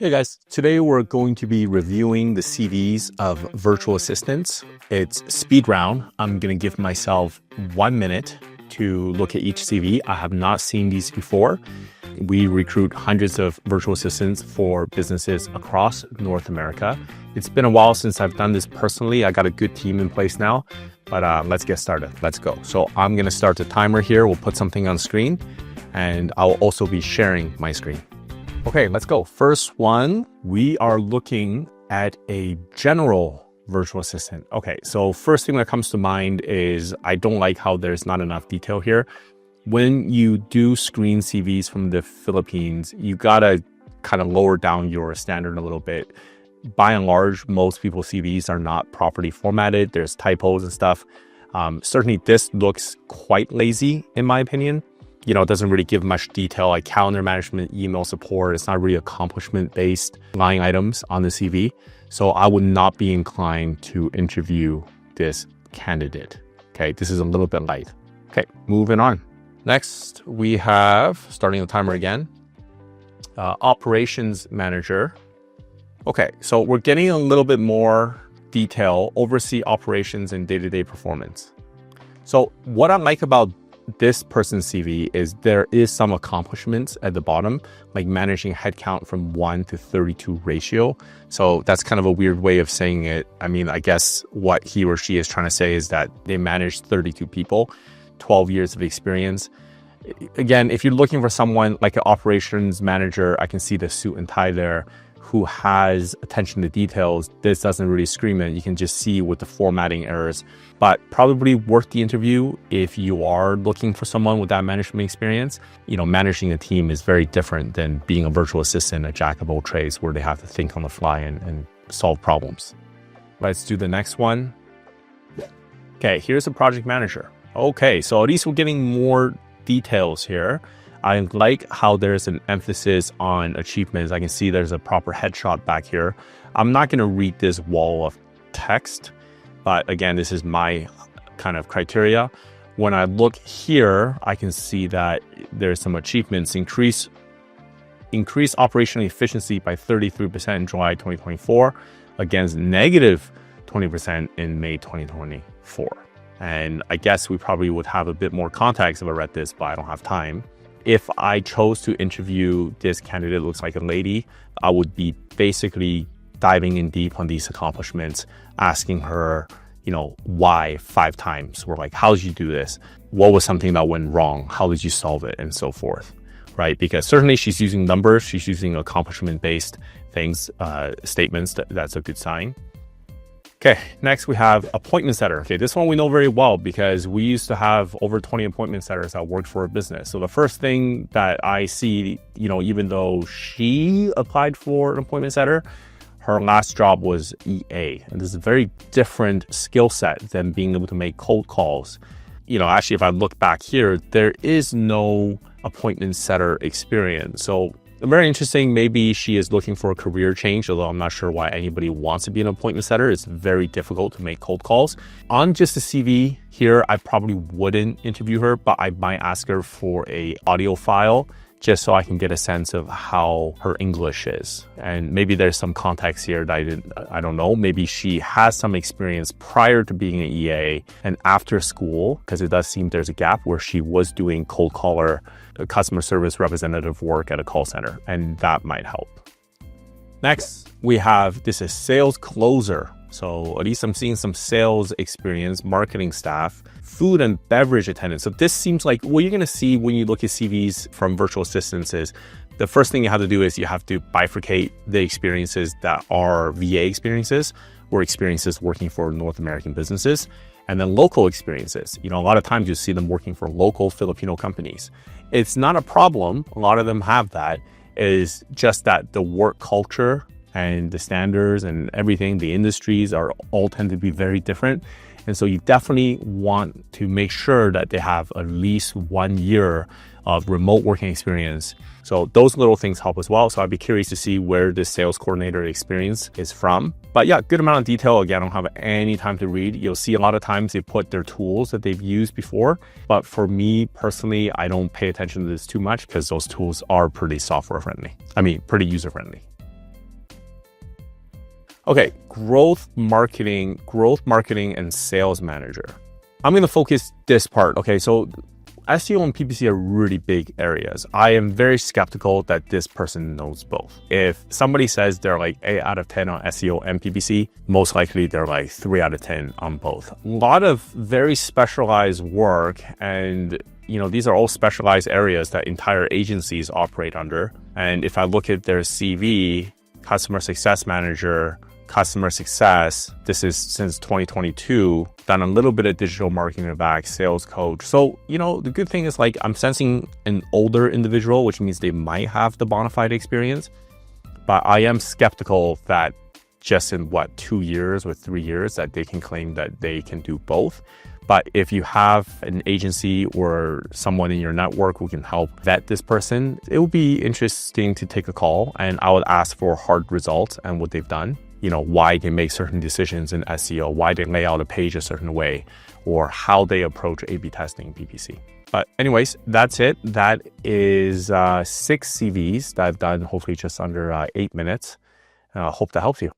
Hey guys, today we're going to be reviewing the CVs of virtual assistants. It's speed round. I'm going to give myself 1 minute to look at each CV. I have not seen these before. We recruit hundreds of virtual assistants for businesses across North America. It's been a while since I've done this personally. I got a good team in place now, but let's get started. Let's go. So I'm going to start the timer here. We'll put something on screen and I'll also be sharing my screen. Okay, let's go. First one, we are looking at a general virtual assistant. Okay, so first thing that comes to mind is I don't like how there's not enough detail here. When you do screen CVs from the Philippines, you gotta kind of lower down your standard a little bit. By and large, most people's CVs are not properly formatted. There's typos and stuff. Certainly this looks quite lazy in my opinion. You know, it doesn't really give much detail like calendar management, email support. It's not really accomplishment-based line items on the CV. So I would not be inclined to interview this candidate. Okay, this is a little bit light. Okay, moving on. Next, we have, starting the timer again, operations manager. Okay, so we're getting a little bit more detail, oversee operations and day-to-day performance. So what I like about this person's CV is there is some accomplishments at the bottom, like managing headcount from 1 to 32 ratio. So that's kind of a weird way of saying it. I mean, I guess what he or she is trying to say is that they managed 32 people, 12 years of experience. Again, if you're looking for someone like an operations manager, I can see the suit and tie there, who has attention to details. This doesn't really scream it. You can just see with the formatting errors, but probably worth the interview if you are looking for someone with that management experience. You know, managing a team is very different than being a virtual assistant, a jack of all trades, where they have to think on the fly and solve problems. Let's do the next one. Okay, here's a project manager. Okay, so at least we're getting more details here. I like how there's an emphasis on achievements. I can see there's a proper headshot back here. I'm not going to read this wall of text, but again, this is my kind of criteria. When I look here, I can see that there's some achievements. Increase operational efficiency by 33% in July 2024 against negative 20% in May 2024. And I guess we probably would have a bit more context if I read this, but I don't have time. If I chose to interview this candidate, looks like a lady, I would be basically diving in deep on these accomplishments, asking her, you know, why 5 times. We're like, how did you do this? What was something that went wrong? How did you solve it? And so forth, right? Because certainly she's using numbers, she's using accomplishment-based things, statements. That's a good sign. Okay, next we have appointment setter. Okay, this one we know very well because we used to have over 20 appointment setters that worked for a business. So the first thing that I see, you know, even though she applied for an appointment setter, her last job was EA. And this is a very different skill set than being able to make cold calls. You know, actually, if I look back here, there is no appointment setter experience. So very interesting. Maybe she is looking for a career change, although I'm not sure why anybody wants to be an appointment setter. It's very difficult to make cold calls. On just the CV here, I probably wouldn't interview her, but I might ask her for an audio file just so I can get a sense of how her English is. And maybe there's some context here that I don't know. Maybe she has some experience prior to being an EA and after school, because it does seem there's a gap where she was doing cold caller, customer service representative work at a call center, and that might help. Next, we have, this is sales closer. So at least I'm seeing some sales experience, marketing staff, food and beverage attendants. So this seems like what you're going to see when you look at CVs from virtual assistants is the first thing you have to do is you have to bifurcate the experiences that are VA experiences or experiences working for North American businesses, and then local experiences. You know, a lot of times you see them working for local Filipino companies. It's not a problem. A lot of them have that. It is just that the work culture and the standards and everything, the industries are all tend to be very different. And so you definitely want to make sure that they have at least 1 year of remote working experience. So those little things help as well. So I'd be curious to see where this sales coordinator experience is from. But yeah, good amount of detail. Again, I don't have any time to read. You'll see a lot of times they put their tools that they've used before. But for me personally, I don't pay attention to this too much because those tools are pretty software friendly. I mean, pretty user friendly. Okay, growth marketing and sales manager. I'm going to focus this part. Okay, so SEO and PPC are really big areas. I am very skeptical that this person knows both. If somebody says they're like 8 out of 10 on SEO and PPC, most likely they're like 3 out of 10 on both. A lot of very specialized work, and these are all specialized areas that entire agencies operate under. And if I look at their CV, customer success manager, customer success, this is since 2022, done a little bit of digital marketing back, sales coach. So, the good thing is like I'm sensing an older individual, which means they might have the bona fide experience, but I am skeptical that just in 2 years or 3 years that they can claim that they can do both. But if you have an agency or someone in your network who can help vet this person, it would be interesting to take a call, and I would ask for hard results and what they've done. Why they make certain decisions in SEO, why they lay out a page a certain way, or how they approach A/B testing PPC. But anyways, that's it. That is 6 CVs that I've done, hopefully just under 8 minutes. Hope that helps you.